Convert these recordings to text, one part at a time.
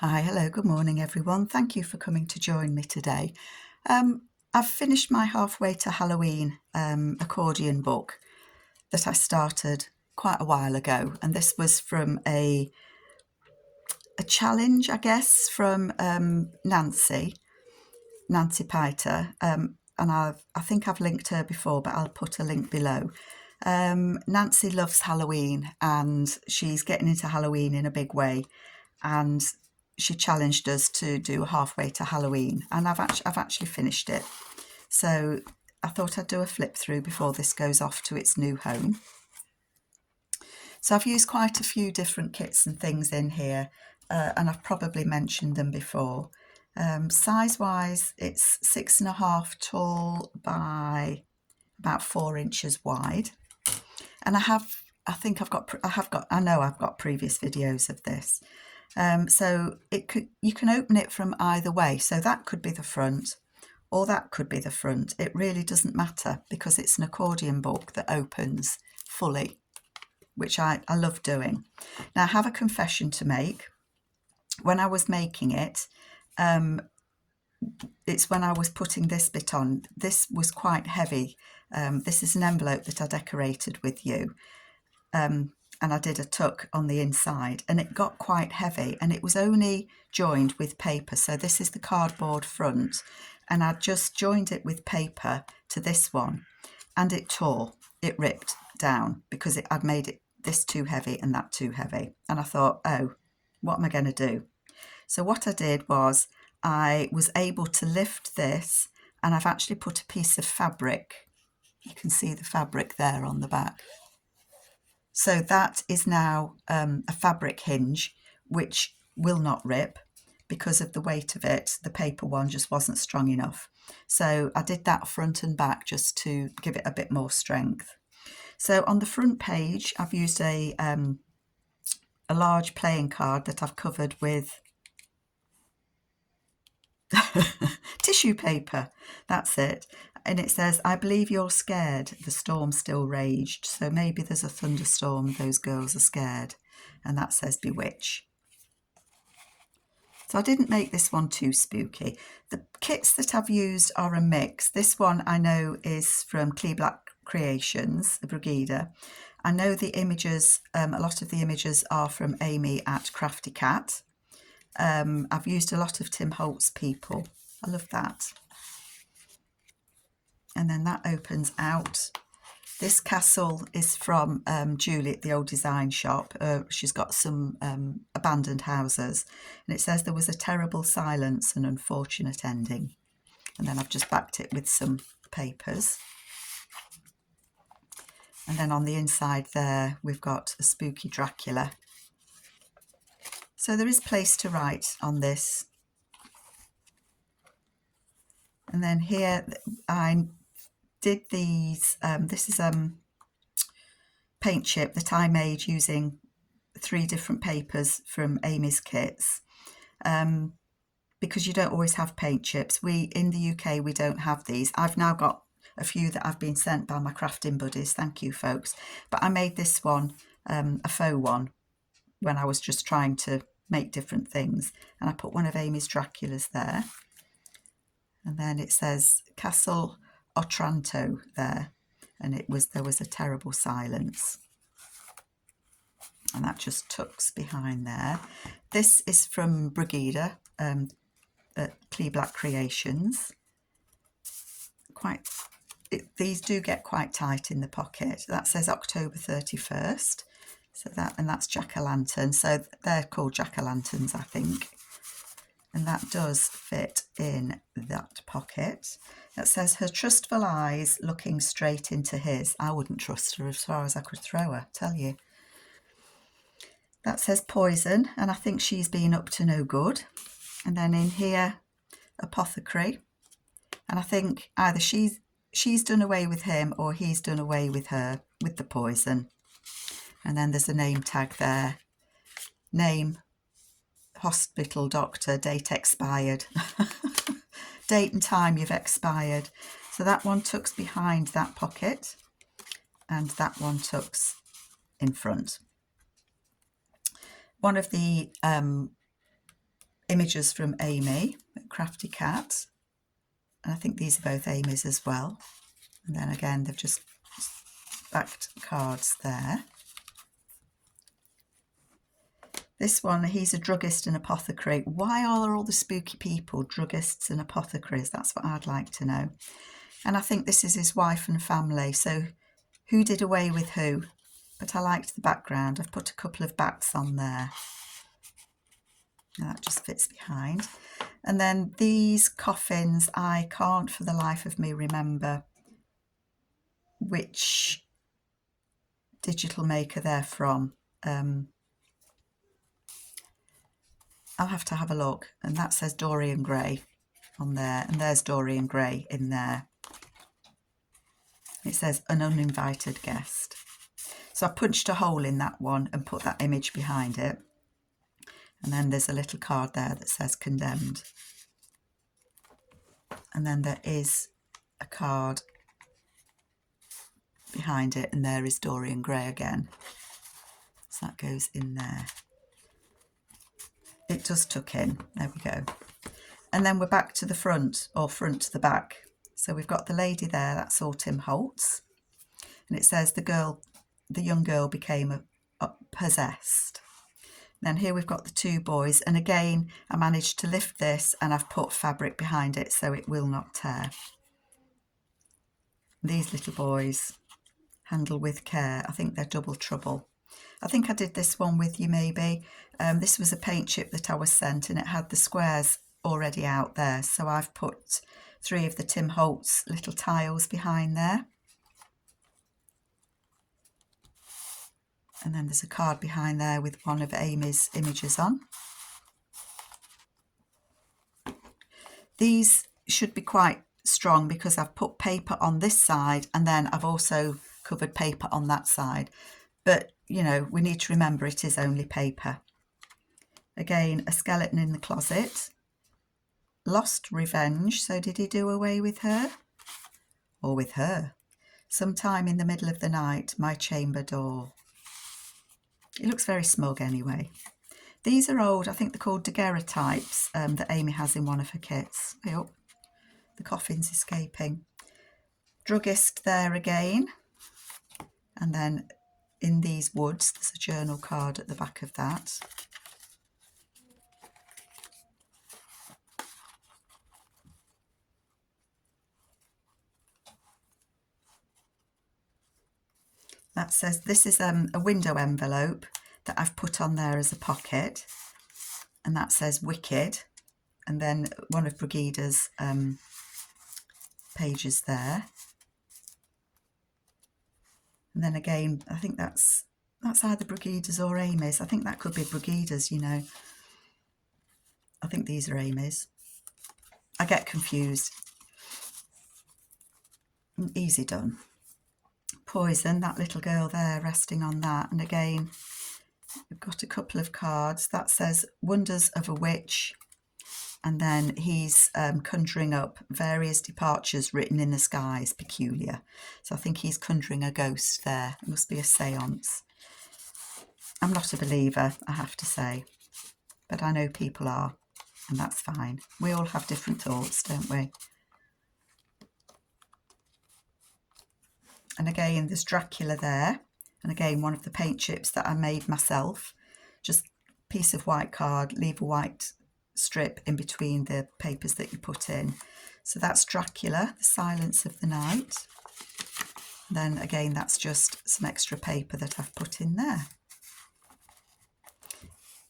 Hi, hello, good morning everyone. Thank you for coming to join me today. I've finished my halfway to Halloween accordion book that I started quite a while ago, and this was from a challenge, I guess, from Nancy Pyter, and I think I've linked her before, but I'll put a link below. Nancy loves Halloween and she's getting into Halloween in a big way, and she challenged us to do halfway to Halloween, and I've actually finished it. So I thought I'd do a flip through before this goes off to its new home. So I've used quite a few different kits and things in here, and I've probably mentioned them before. Size wise, it's 6.5 tall by about 4 inches wide, and I know I've got previous videos of this. So you can open it from either way. So that could be the front or that could be the front. It really doesn't matter because it's an accordion book that opens fully, which I love doing. Now I have a confession to make. When I was making it, it's when I was putting this bit on, this was quite heavy. This is an envelope that I decorated with you. And I did a tuck on the inside and it got quite heavy, and it was only joined with paper. So this is the cardboard front, and I just joined it with paper to this one, and it tore, it ripped down because I'd made it this too heavy and that too heavy. And I thought, oh, what am I going to do? So what I did was I was able to lift this, and I've actually put a piece of fabric. You can see the fabric there on the back. So that is now a fabric hinge, which will not rip because of the weight of it. The paper one just wasn't strong enough. So I did that front and back just to give it a bit more strength. So on the front page, I've used a large playing card that I've covered with tissue paper. That's it. And it says, "I believe you're scared. The storm still raged." So maybe there's a thunderstorm. Those girls are scared. And that says bewitch. So I didn't make this one too spooky. The kits that I've used are a mix. This one I know is from Black Creations, the Brigida. I know the images, a lot of the images are from Amy at Crafty Cat. I've used a lot of Tim Holtz people. I love that. And then that opens out. This castle is from Julie at the Old Design Shop. She's got some abandoned houses, and it says there was a terrible silence and unfortunate ending. And then I've just backed it with some papers. And then on the inside there, we've got a spooky Dracula. So there is place to write on this. And then here I did these, this is paint chip that I made using 3 different papers from Amy's kits, because you don't always have paint chips. In the UK, we don't have these. I've now got a few that have been sent by my crafting buddies. Thank you, folks. But I made this one, a faux one, when I was just trying to make different things. And I put one of Amy's Draculas there. And then it says Castle Otranto there, and there was a terrible silence, and that just tucks behind there. This is from Brigida at Black Creations. These do get quite tight in the pocket. That says October 31st. So that's jack-o'-lantern. So they're called jack-o'-lanterns, I think. And that does fit in that pocket. It says, "Her trustful eyes looking straight into his." I wouldn't trust her as far as I could throw her, tell you. That says poison, and I think she's been up to no good. And then in here, apothecary. And I think either she's done away with him or he's done away with her with the poison. And then there's a name tag there. Name, hospital, doctor, date expired. Date and time you've expired. So that one tucks behind that pocket, and that one tucks in front. One of the images from Amy at Crafty Cat. And I think these are both Amy's as well. And then again, they've just backed cards there. This one, he's a druggist and apothecary. Why are all the spooky people druggists and apothecaries? That's what I'd like to know. And I think this is his wife and family. So who did away with who? But I liked the background. I've put a couple of bats on there. Now that just fits behind. And then these coffins, I can't for the life of me remember which digital maker they're from. I'll have to have a look. And that says Dorian Gray on there. And there's Dorian Gray in there. It says an uninvited guest. So I punched a hole in that one and put that image behind it. And then there's a little card there that says condemned. And then there is a card behind it, and there is Dorian Gray again. So that goes in there. It does tuck in. There we go. And then we're back to the front, or front to the back. So we've got the lady there, that's all Tim Holtz. And it says the young girl became possessed. Then here we've got the two boys. And again, I managed to lift this and I've put fabric behind it so it will not tear. These little boys, handle with care. I think they're double trouble. I think I did this one with you maybe. This was a paint chip that I was sent and it had the squares already out there. So I've put 3 of the Tim Holtz little tiles behind there. And then there's a card behind there with one of Amy's images on. These should be quite strong because I've put paper on this side and then I've also covered paper on that side. But, you know, we need to remember it is only paper. Again, a skeleton in the closet. Lost revenge. So did he do away with her? Or with her? Sometime in the middle of the night, my chamber door. It looks very smug anyway. These are old, I think they're called daguerreotypes that Amy has in one of her kits. Oh, the coffin's escaping. Druggist there again. And then in these woods, there's a journal card at the back of that. That says, this is a window envelope that I've put on there as a pocket. And that says Wicked. And then one of Brigida's pages there. And then again, I think that's either Brigida's or Amy's. I think that could be Brigida's, you know. I think these are Amy's. I get confused. Easy done. Poison, that little girl there resting on that. And again, we've got a couple of cards. That says Wonders of a Witch. And then he's conjuring up various departures written in the skies, peculiar. So I think he's conjuring a ghost there. It must be a seance. I'm not a believer, I have to say. But I know people are, and that's fine. We all have different thoughts, don't we? And again, there's Dracula there. And again, one of the paint chips that I made myself. Just a piece of white card, leave a white strip in between the papers that you put in. So that's Dracula, the Silence of the Night. Then again, that's just some extra paper that I've put in there.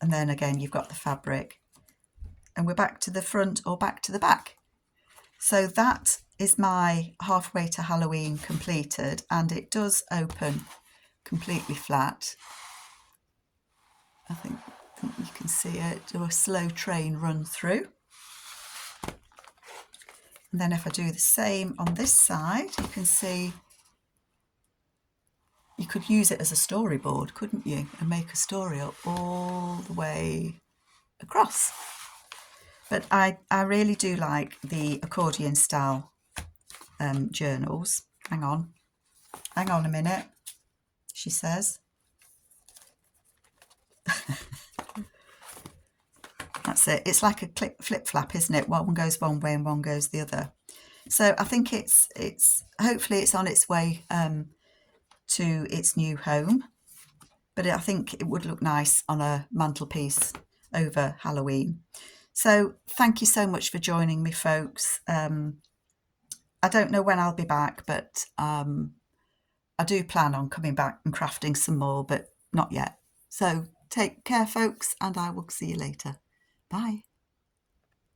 And then again, you've got the fabric. And we're back to the front or back to the back. So that is my halfway to Halloween completed, and it does open completely flat. I think you can see it, do a slow train run through. And then if I do the same on this side, you can see you could use it as a storyboard, couldn't you? And make a story up all the way across. But I really do like the accordion style journals. Hang on a minute, she says. That's it. It's like a flip flap, isn't it? One goes one way and one goes the other. So I think it's hopefully it's on its way to its new home. But I think it would look nice on a mantelpiece over Halloween. So thank you so much for joining me, folks. I don't know when I'll be back, but I do plan on coming back and crafting some more, but not yet. So take care, folks, and I will see you later. Bye.